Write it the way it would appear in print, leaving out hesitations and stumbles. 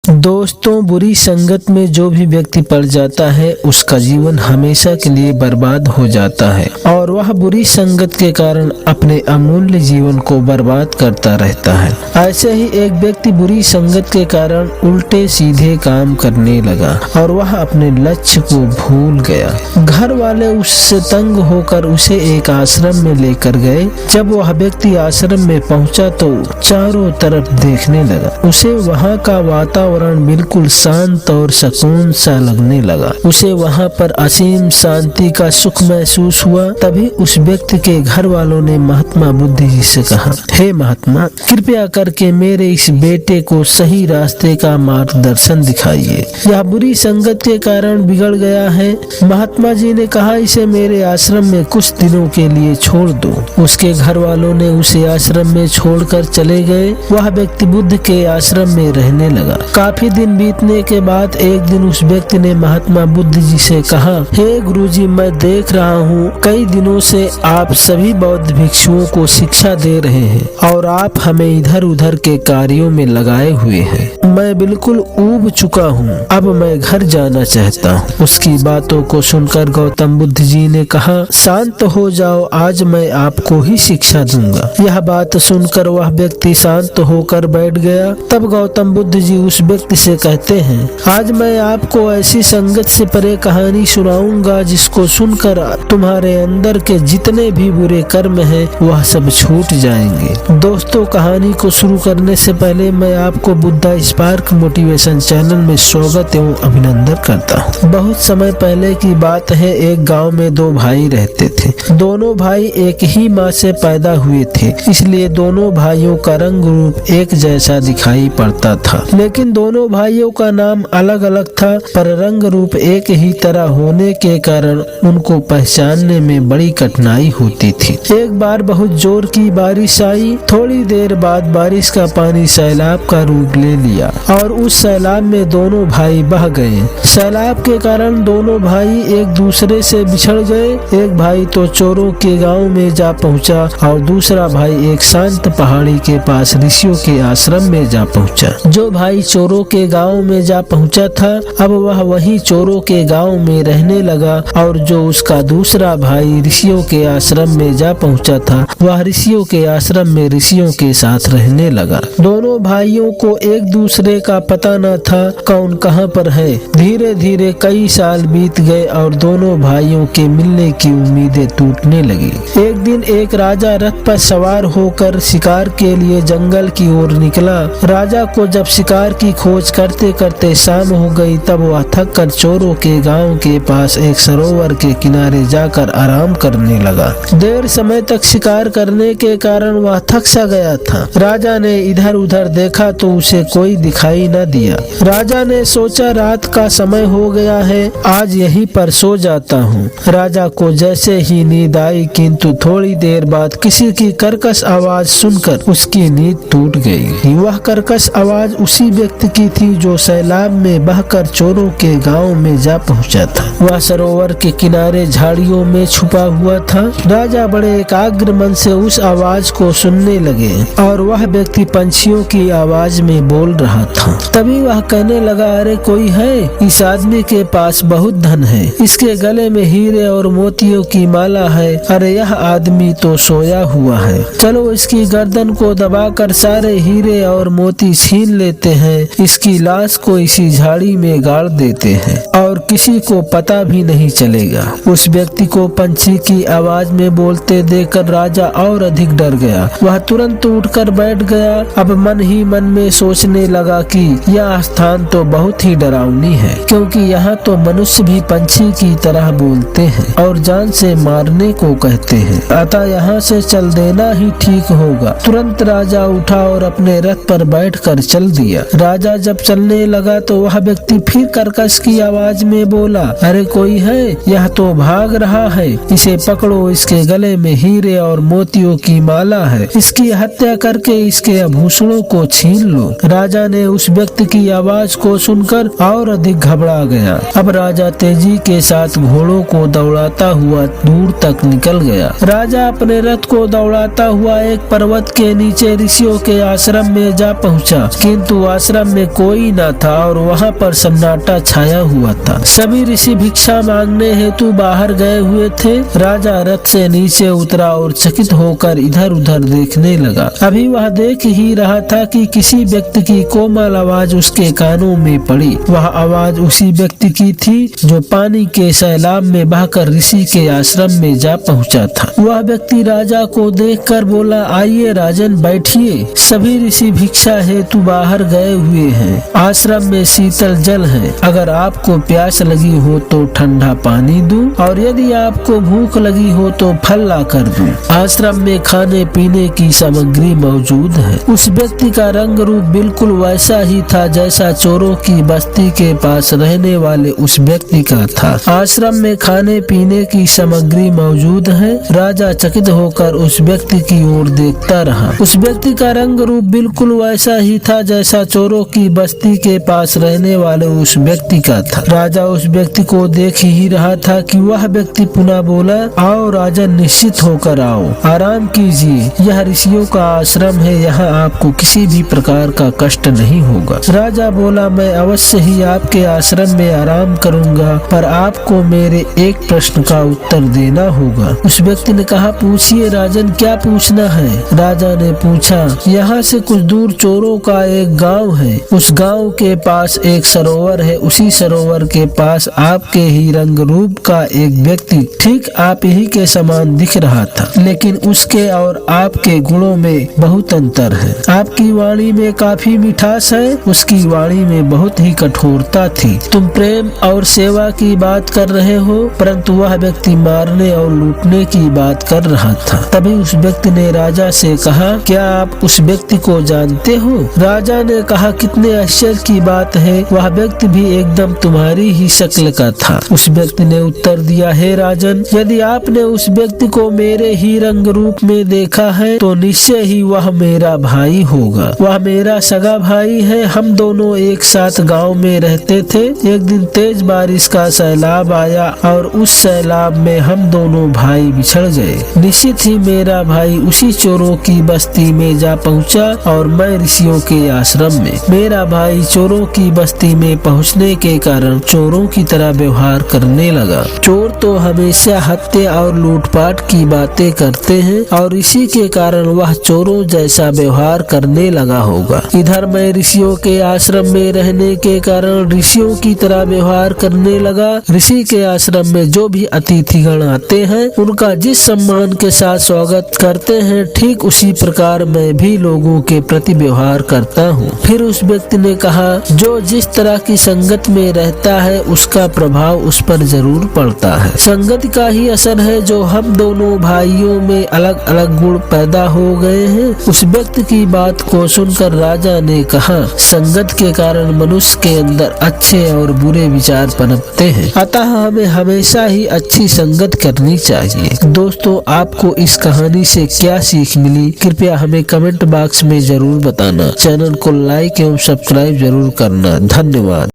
दोस्तों, बुरी संगत में जो भी व्यक्ति पड़ जाता है उसका जीवन हमेशा के लिए बर्बाद हो जाता है और वह बुरी संगत के कारण अपने अमूल्य जीवन को बर्बाद करता रहता है। ऐसे ही एक व्यक्ति बुरी संगत के कारण उल्टे सीधे काम करने लगा और वह अपने लक्ष्य को भूल गया। घर वाले उससे तंग होकर उसे एक आश्रम में लेकर गए। जब वह व्यक्ति आश्रम में पहुंचा तो चारों तरफ देखने लगा। उसे वहां का वातावरण बिल्कुल शांत और सुकून सा लगने लगा। उसे वहां पर असीम शांति का सुख महसूस हुआ। तभी उस व्यक्ति के घर वालों ने महात्मा बुद्ध जी से कहा, हे महात्मा, कृपया करके मेरे इस बेटे को सही रास्ते का मार्गदर्शन दिखाइए। यह बुरी संगत के कारण बिगड़ गया है। महात्मा जी ने कहा, इसे मेरे आश्रम में कुछ दिनों के लिए छोड़ दो। उसके घर वालों ने उसे आश्रम में छोड़कर चले गए। वह व्यक्ति बुद्ध के आश्रम में रहने लगा। काफी दिन बीतने के बाद एक दिन उस व्यक्ति ने महात्मा बुद्ध जी से कहा, हे गुरुजी, मैं देख रहा हूँ कई दिनों से आप सभी बौद्ध भिक्षुओं को शिक्षा दे रहे हैं और आप हमें इधर उधर के कार्यों में लगाए हुए हैं। मैं बिल्कुल ऊब चुका हूँ। अब मैं घर जाना चाहता हूँ। उसकी बातों को सुनकर गौतम बुद्ध जी ने कहा, शांत हो जाओ, आज मैं आपको ही शिक्षा दूंगा। यह बात सुनकर वह व्यक्ति शांत होकर बैठ गया। तब गौतम बुद्ध जी उस व्यक्ति से कहते हैं, आज मैं आपको ऐसी संगत से परे कहानी सुनाऊंगा जिसको सुनकर तुम्हारे अंदर के जितने भी बुरे कर्म हैं वह सब छूट जाएंगे। दोस्तों, कहानी को शुरू करने से पहले मैं आपको बुद्धा स्पार्क मोटिवेशन चैनल में स्वागत एवं अभिनंदन करता हूँ। बहुत समय पहले की बात है। एक गांव में दो भाई रहते थे। दोनों भाई एक ही माँ से पैदा हुए थे, इसलिए दोनों भाइयों का रंग रूप एक जैसा दिखाई पड़ता था। लेकिन दोनों भाइयों का नाम अलग अलग था, पर रंग रूप एक ही तरह होने के कारण उनको पहचानने में बड़ी कठिनाई होती थी। एक बार बहुत जोर की बारिश आई। थोड़ी देर बाद बारिश का पानी सैलाब का रूप ले लिया और उस सैलाब में दोनों भाई बह गए। सैलाब के कारण दोनों भाई एक दूसरे से बिछड़ गए। एक भाई तो चोरों के गांव में जा पहुंचा और दूसरा भाई एक शांत पहाड़ी के पास ऋषियों के आश्रम में जा पहुंचा। जो भाई चोरों के गांव में जा पहुंचा था, अब वह वहीं चोरों के गांव में रहने लगा और जो उसका दूसरा भाई ऋषियों के आश्रम में जा पहुंचा था, वह ऋषियों के आश्रम में ऋषियों के साथ रहने लगा। दोनों भाइयों को एक दूसरे का पता न था कौन कहां पर है। धीरे धीरे कई साल बीत गए और दोनों भाइयों के मिलने की उम्मीदें टूटने लगी। एक दिन एक राजा रथ पर सवार होकर शिकार के लिए जंगल की ओर निकला। राजा को जब शिकार की खोज करते करते शाम हो गई, तब वह थक कर चोरों के गांव के पास एक सरोवर के किनारे जाकर आराम करने लगा। देर समय तक शिकार करने के कारण वह थक सा गया था। राजा ने इधर उधर देखा तो उसे कोई दिखाई न दिया। राजा ने सोचा, रात का समय हो गया है, आज यहीं पर सो जाता हूँ। राजा को जैसे ही नींद आई, किंतु थोड़ी देर बाद किसी की कर्कश आवाज सुनकर उसकी नींद टूट गई। वह कर्कश आवाज उसी व्यक्ति की थी जो सैलाब में बहकर चोरों के गांव में जा पहुंचा था। वह सरोवर के किनारे झाड़ियों में छुपा हुआ था। राजा बड़े एकाग्र मन से उस आवाज को सुनने लगे और वह व्यक्ति पंछियों की आवाज में बोल रहा था। तभी वह कहने लगा, अरे कोई है, इस आदमी के पास बहुत धन है, इसके गले में हीरे और मोतियों की माला है। अरे यह आदमी तो सोया हुआ है, चलो इसकी गर्दन को दबाकर सारे हीरे और मोती छीन लेते हैं, इसकी लाश को इसी झाड़ी में गाड़ देते हैं और किसी को पता भी नहीं चलेगा। उस व्यक्ति को पंछी की आवाज में बोलते देखकर राजा और अधिक डर गया। वह तुरंत उठकर बैठ गया। अब मन ही मन में सोचने लगा कि यह स्थान तो बहुत ही डरावनी है, क्योंकि यहाँ तो मनुष्य भी पंछी की तरह बोलते हैं और जान से मारने को कहते हैं, अतः यहाँ से चल देना ही ठीक होगा। तुरंत राजा उठा और अपने रथ पर बैठकर चल दिया। राजा जब चलने लगा तो वह व्यक्ति फिर कर्कश की आवाज में बोला, अरे कोई है, यह तो भाग रहा है, इसे पकड़ो, इसके गले में हीरे और मोतियों की माला है, इसकी हत्या करके इसके आभूषणों को छीन लो। राजा ने उस व्यक्ति की आवाज को सुनकर और अधिक घबरा गया। अब राजा तेजी के साथ घोड़ों को दौड़ाता हुआ दूर तक निकल गया। राजा अपने रथ को दौड़ाता हुआ एक पर्वत के नीचे ऋषियों के आश्रम में जा पहुंचा, किंतु आश्रम में कोई न था और वहाँ पर सन्नाटा छाया हुआ था। सभी ऋषि भिक्षा मांगने हेतु बाहर गए हुए थे। राजा रथ से नीचे उतरा और चकित होकर इधर उधर देखने लगा। अभी वह देख ही रहा था कि किसी व्यक्ति की कोमल आवाज उसके कानों में पड़ी। वह आवाज उसी व्यक्ति की थी जो पानी के सैलाब में बहकर ऋषि के आश्रम में जा पहुंचा था। वह व्यक्ति राजा को देखकर बोला, आइए राजन, बैठिए। सभी ऋषि भिक्षा हेतु बाहर गए हुए हैं। आश्रम में शीतल जल है। अगर आपको प्यास लगी हो तो ठंडा पानी दूं और यदि आपको भूख लगी हो तो फल ला कर दूं। आश्रम में खाने पीने की सामग्री मौजूद है। उस व्यक्ति का रंग रूप बिल्कुल वैसा ही था जैसा चोरों की बस्ती के पास रहने वाले उस व्यक्ति का था। आश्रम में खाने पीने की सामग्री मौजूद है। राजा चकित होकर उस व्यक्ति की ओर देखता रहा। उस व्यक्ति का रंग रूप बिल्कुल वैसा ही था जैसा चोरों की बस्ती के पास रहने वाले उस व्यक्ति का था। राजा उस व्यक्ति को देख ही रहा था कि वह व्यक्ति पुनः बोला, आओ राजन, निश्चित होकर आओ, आराम कीजिए। यह ऋषियों का आश्रम है, यहाँ आपको किसी भी प्रकार का कष्ट नहीं होगा। राजा बोला, मैं अवश्य ही आपके आश्रम में आराम करूंगा, पर आपको मेरे एक प्रश्न का उत्तर देना होगा। उस व्यक्ति ने कहा, पूछिए राजन, क्या पूछना है? राजा ने पूछा, यहाँ से कुछ दूर चोरों का एक गांव है। उस गांव के पास एक सरोवर है। उसी सरोवर के पास आपके ही रंग रूप का एक व्यक्ति ठीक आप ही के समान दिख रहा था, लेकिन उसके और आपके गुणों में बहुत अंतर है। आपकी वाणी में काफी मिठास है, उसकी वाणी में बहुत ही कठोरता थी। तुम प्रेम और सेवा की बात कर रहे हो, परंतु वह व्यक्ति मारने और लूटने की बात कर रहा था। तभी उस व्यक्ति ने राजा से कहा, क्या आप उस व्यक्ति को जानते हो? राजा ने कहा, कितने आश्चर्य की बात है, वह व्यक्ति भी एकदम तुम्हारी ही शक्ल का था। उस व्यक्ति ने उत्तर दिया, हे राजन, यदि आपने उस व्यक्ति को मेरे ही रंग रूप में देखा है तो निश्चय ही वह मेरा भाई होगा। वह मेरा सगा भाई है। हम दोनों एक साथ गांव में रहते थे। एक दिन तेज बारिश का सैलाब आया और उस सैलाब में हम दोनों भाई बिछड़ गए। निश्चित ही मेरा भाई उसी चोरों की बस्ती में जा पहुंचा और मैं ऋषियों के आश्रम में। मेरा भाई चोरों की बस्ती में पहुंचने के कारण चोरों की तरह व्यवहार करने लगा। चोर तो हमेशा हत्या और लूटपाट की बातें करते हैं और इसी के कारण वह चोरों जैसा व्यवहार करने लगा होगा। इधर मैं ऋषियों के आश्रम में रहने के कारण ऋषियों की तरह व्यवहार करने लगा। ऋषि के आश्रम में जो भी अतिथिगण आते हैं उनका जिस सम्मान के साथ स्वागत करते हैं, ठीक उसी प्रकार मैं भी लोगों के प्रति व्यवहार करता हूँ। फिर उस व्यक्ति ने कहा, जो जिस तरह की संगत में रहता है उसका प्रभाव उस पर जरूर पड़ता है। संगत का ही असर है जो हम दोनों भाइयों में अलग अलग गुण पैदा हो गए हैं। उस व्यक्ति की बात को सुनकर राजा ने कहा, संगत के कारण मनुष्य के अंदर अच्छे और बुरे विचार पनपते हैं, अतः हमें हमेशा ही अच्छी संगत करनी चाहिए। दोस्तों, आपको इस कहानी से क्या सीख मिली, कृपया हमें कमेंट बॉक्स में जरूर बताना। चैनल को लाइक एवं सब्सक्राइब जरूर करना। धन्यवाद।